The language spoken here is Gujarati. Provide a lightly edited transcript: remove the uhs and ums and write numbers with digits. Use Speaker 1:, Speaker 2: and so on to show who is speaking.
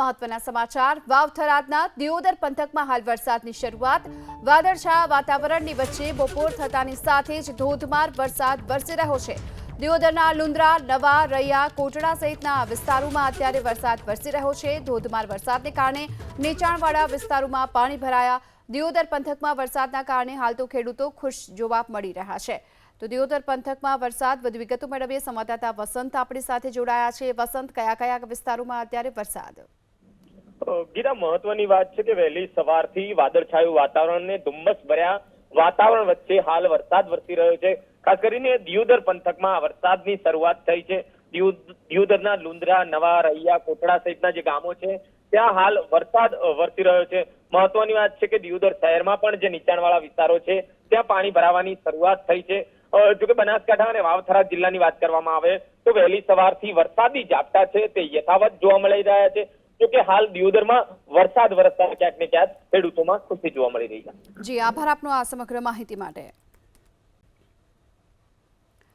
Speaker 1: મહત્વના સમાચાર વાવ થરાદના દિયોદર પંથકમાં હાલ વરસાદની શરૂઆત વાદળછાયા વાતાવરણની વચ્ચે બપોર થતાની સાથે જ ધોધમાર વરસાદ વરસી રહ્યો છે। દિયોદરના લુંદ્રા, નવા, રૈયા, કોટડા સહિતના વિસ્તારોમાં અત્યારે વરસાદ વરસી રહ્યો છે। ધોધમાર વરસાદને કારણે નીચાણવાળા વિસ્તારોમાં પાણી ભરાયા। દિયોદર પંથકમાં વરસાદના કારણે હાલ તો ખેડૂતો ખુશ જોવા મળી રહ્યા છે। તો દિયોદર પંથકમાં વરસાદ વધુ વિગતો મેળવીએ સંવાદદાતા વસંત આપણી સાથે જોડાયા છે। વસંત, કયા કયા વિસ્તારોમાં અત્યારે વરસાદ?
Speaker 2: ગીતા, મહત્વની વાત છે કે વહેલી સવારથી વાદળછાયું વાતાવરણ ને ધુમ્મસ ભર્યા વાતાવરણ વચ્ચે હાલ વરસાદ વરસી રહ્યો છે। ખાસ કરીને દિયોદર પંથકમાં વરસાદની શરૂઆત થઈ છે। દિયોદરના લુંદ્રા, નવા, રૈયા, કોટડા સહિતના જે ગામો છે ત્યાં હાલ વરસાદ વરસી રહ્યો છે। મહત્વની વાત છે કે દિયોદર શહેરમાં પણ જે નીચાણવાળા વિસ્તારો છે ત્યાં પાણી ભરાવાની શરૂઆત થઈ છે। જોકે બનાસકાંઠા અને વાવ થરાદ જિલ્લાની વાત કરવામાં આવે તો વહેલી સવારથી વરસાદી ઝાપટા છે તે યથાવત જોવા મળી રહ્યા છે। જોકે હાલ દિયોદરમાં વરસાદ વરસતા ક્યાંક ને ક્યાંક ખેડૂતોમાં ખુશી જોવા મળી રહી છે।
Speaker 1: જી, આભાર આપનો આ સમગ્ર માહિતી માટે।